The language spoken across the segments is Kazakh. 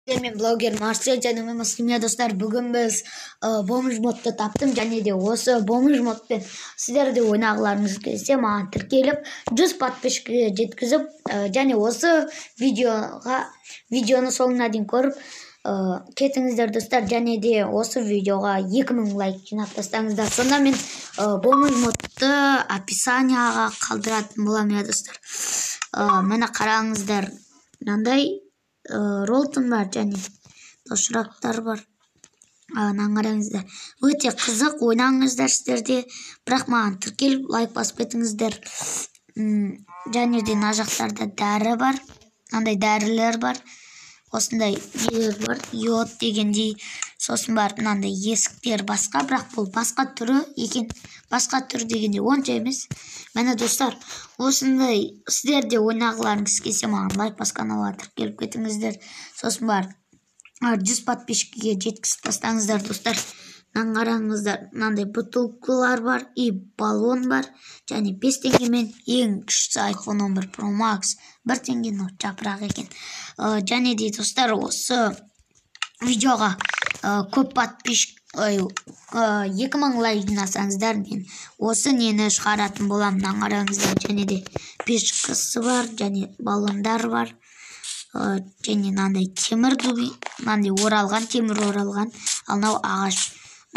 Мен блогер Марсель және мен Маслимия достар, бүгін біз бомж модты таптым, және де осы бомж модпен сіздер де ойнағыларыңыз келсе маған тіркеліп 100 подписчикке жеткізіп, және осы видеоны соңына дейін көріп кетіңіздер достар, және де осы видеоға 2000 лайк жинап тастаңыздар. Сонда мен бомж модты описанияға қалдыратын боламын достар. Мені қараңыздар, мынандай ролтон бар және дошырақтар бар. Қараңыздар, өте қызық, ойнаңыздар сіздерде, бірақ маған тіркеліп лайк басып кетіңіздер. Және де мына жақтарда дәрі бар, мынандай дәрілер бар, осындай нелер бар, йод дегендей. Сосын бар мынандай есіктер басқа, бірақ бұл басқа түрі екен. Басқа түр дегенде онша емес. Мені достар, осындай сіздерде ойнағыларыңыз келсе маған лайк басқан каналға тіркеліп кетіңіздер. Сосын бар 100 подписчикке жеткізіп тастаңыздар достар. Қараңыздар, мынандай бутылкалар бар, и баллон бар, және 5 теңгемен ең күшті iPhone 11 Pro Max 1 теңгені жапырақ екен. Және де достар, осы видеоға көп подписчик 2000 лайк жинасаңыздар, мен осы нені шығаратын боламын. Қараңыздар, және де пешкасы бар, және баллондар бар, және мынандай темір дуби, мынандай оралған, темір оралған, ал мынау ағаш.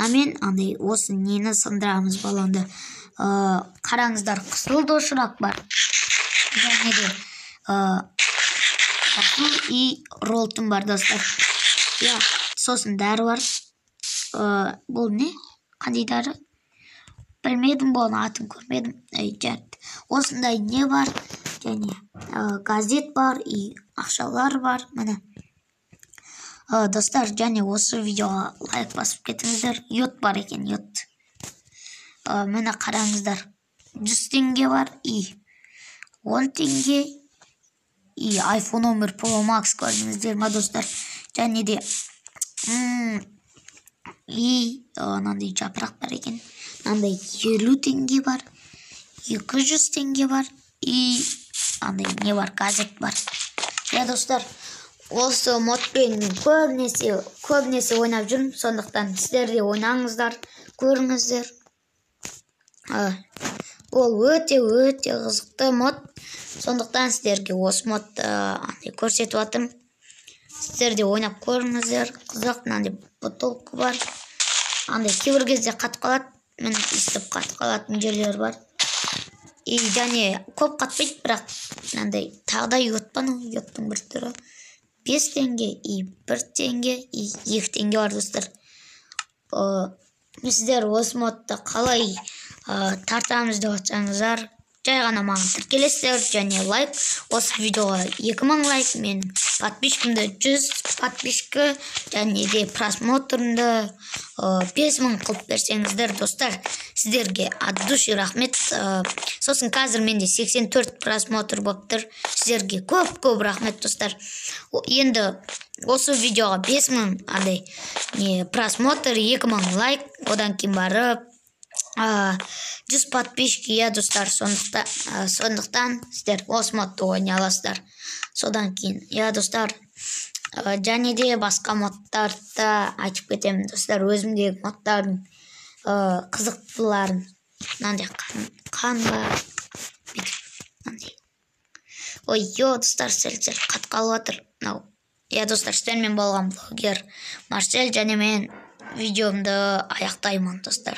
Мен андай осы нені сындырамыз, баллонды. Қараңыздар, қызыл дошырақ бар, және де жасыл и ролтон бар достар. Сосын дәрі бар. Бұл не? Қандай дәрі? Білмедім, бұны атын көрмедім. Осындай не бар, және газет бар и ақшалар бар. Міне достар, және осы видеоға лайк басып кетіңіздер. Йод бар екен, йод. Міне қараңыздар, 100 теңге бар и 10 теңге и iPhone 11 Pro Max көрдіңіздер ма достар. Және де мынандай жапырақ бар екен. Мынандай 50 теңге бар, 200 теңге бар и мынандай не бар, газет бар. Достар, осы модпен көбінесе ойнап жүрмін, сондықтан сіздер де ойнаңыздар, көріңіздер. Ол өте қызықты мод, сондықтан сіздерге осы модты көрсетіп атым. Сіздер де ойнап көріңіздер, қызық. Мынандай бутылка бар, андай кейбір кезде қатып қалады, мен істеп қатып қалатын жерлер бар. И және көп қатпайды, бірақ мынандай тағда йод па, йодтың бір түрі 5 теңге и 1 теңге и 2 теңге бар достар. Сіздер осы модты қалай тартамыз деп отсаңыздар, жай ғана маған тіркелесіздер, және лайк. Осы видеоға 2000 лайк, мен подписчикімді 100 подписчикке, және де просмотрымды 5000 қылып берсеңіздер достар, сіздерге от души рахмет. Сосын қазір менде 84 просмотр болып тұр. Сіздерге көп рахмет достар. Енді осы видеоға 5000 просмотр, 2000 лайк, одан кейін барып 100 подписчикке, достар. Сондықтан сіздер осы модты ойнай аласыздар. Содан кейін, достар, және де басқа модтарды айтып кетемін достар. Өзімдегі модтардың қызықтыларын, мынандай қан бар. Достар, сәл қатқалы отыр. Достар, сіздермен болған блогер Марсель, және мен видеомды аяқтаймын достар.